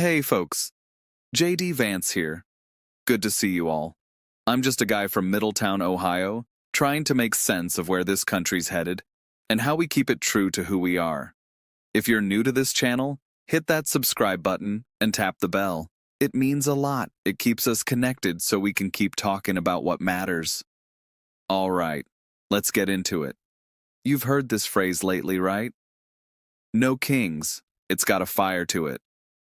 Hey folks, JD Vance here. Good to see you all. I'm just a guy from Middletown, Ohio, trying to make sense of where this country's headed and how we keep it true to who we are. If you're new to this channel, hit that subscribe button and tap the bell. It means a lot. It keeps us connected so we can keep talking about what matters. All right, let's get into it. You've heard this phrase lately, right? No kings. It's got a fire to it.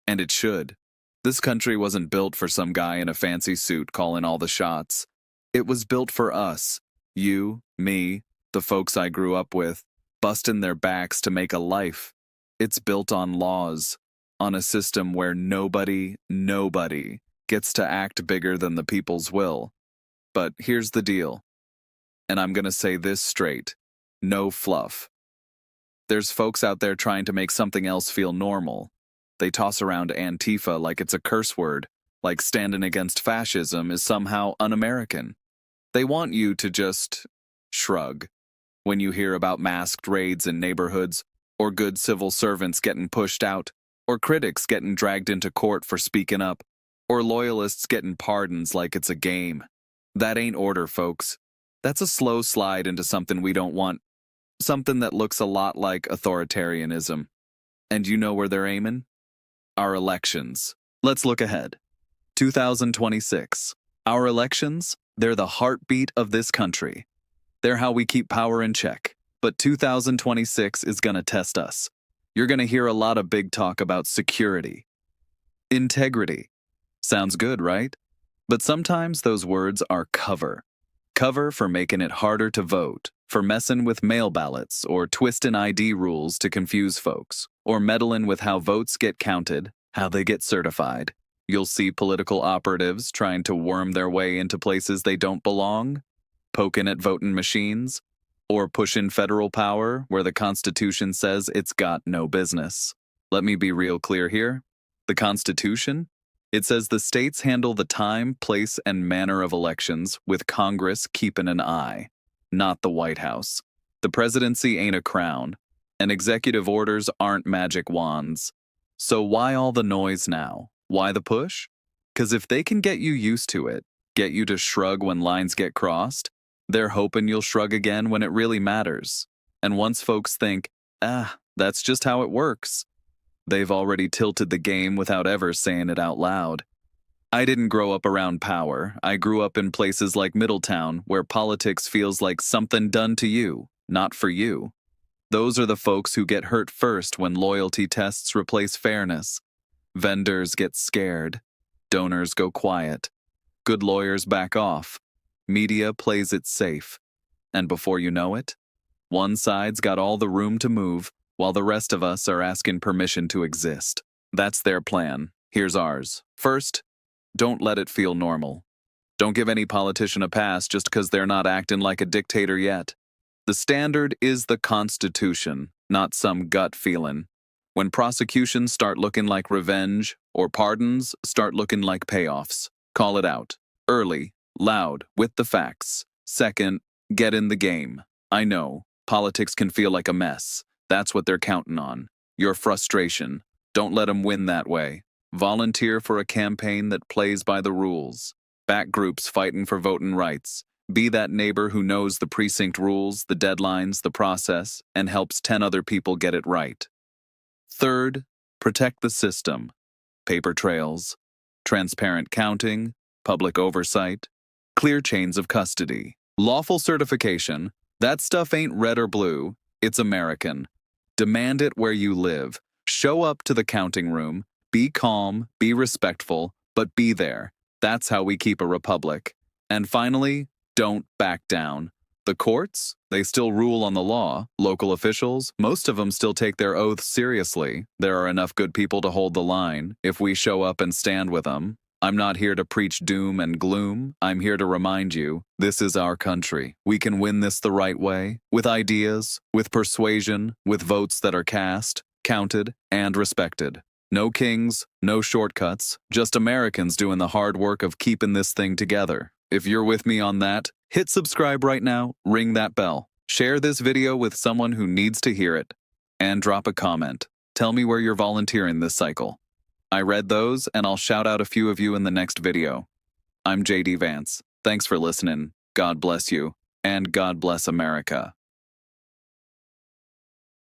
And it should. This country wasn't built for some guy in a fancy suit calling all the shots. It was built for us. You, me, the folks I grew up with, busting their backs to make a life. It's built on laws, on a system where nobody gets to act bigger than the people's will. But here's the deal. And I'm gonna say this straight. No fluff. There's folks out there trying to make something else feel normal. They toss around Antifa like it's a curse word, like standing against fascism is somehow un-American. They want you to just shrug when you hear about masked raids in neighborhoods, or good civil servants getting pushed out, or critics getting dragged into court for speaking up, or loyalists getting pardons like it's a game. That ain't order, folks. That's a slow slide into something we don't want, something that looks a lot like authoritarianism. And you know where they're aiming? Our elections. Let's look ahead. 2026. Our elections, they're the heartbeat of this country. They're how we keep power in check. But 2026 is gonna test us. You're gonna hear a lot of big talk about security. Integrity. Sounds good, right? But sometimes those words are cover. Cover for making it harder to vote, for messing with mail ballots, or twisting ID rules to confuse folks, or meddling with how votes get counted, how they get certified. You'll see political operatives trying to worm their way into places they don't belong, poking at voting machines, or pushing federal power where the Constitution says it's got no business. Let me be real clear here. The Constitution? It says the states handle the time, place, and manner of elections, with Congress keeping an eye, not the White House. The presidency ain't a crown, and executive orders aren't magic wands. So why all the noise now? Why the push? 'Cause if they can get you used to it, get you to shrug when lines get crossed, they're hoping you'll shrug again when it really matters. And once folks think, that's just how it works, they've already tilted the game without ever saying it out loud. I didn't grow up around power. I grew up in places like Middletown, where politics feels like something done to you, not for you. Those are the folks who get hurt first when loyalty tests replace fairness. Vendors get scared. Donors go quiet. Good lawyers back off. Media plays it safe. And before you know it, one side's got all the room to move, while the rest of us are asking permission to exist. That's their plan. Here's ours. First, don't let it feel normal. Don't give any politician a pass just because they're not acting like a dictator yet. The standard is the Constitution, not some gut feeling. When prosecutions start looking like revenge, or pardons start looking like payoffs, call it out. Early, loud, with the facts. Second, get in the game. I know, politics can feel like a mess. That's what they're counting on. Your frustration. Don't let them win that way. Volunteer for a campaign that plays by the rules. Back groups fighting for voting rights. Be that neighbor who knows the precinct rules, the deadlines, the process, and helps 10 other people get it right. Third, protect the system. Paper trails, transparent counting, public oversight, clear chains of custody. Lawful certification. That stuff ain't red or blue. It's American. Demand it where you live. Show up to the counting room. Be calm, be respectful, but be there. That's how we keep a republic. And finally, don't back down. The courts, they still rule on the law. Local officials, most of them still take their oaths seriously. There are enough good people to hold the line if we show up and stand with them. I'm not here to preach doom and gloom. I'm here to remind you, this is our country. We can win this the right way, with ideas, with persuasion, with votes that are cast, counted, and respected. No kings, no shortcuts, just Americans doing the hard work of keeping this thing together. If you're with me on that, hit subscribe right now, ring that bell. Share this video with someone who needs to hear it. And drop a comment. Tell me where you're volunteering this cycle. I read those, and I'll shout out a few of you in the next video. I'm JD Vance. Thanks for listening. God bless you, and God bless America.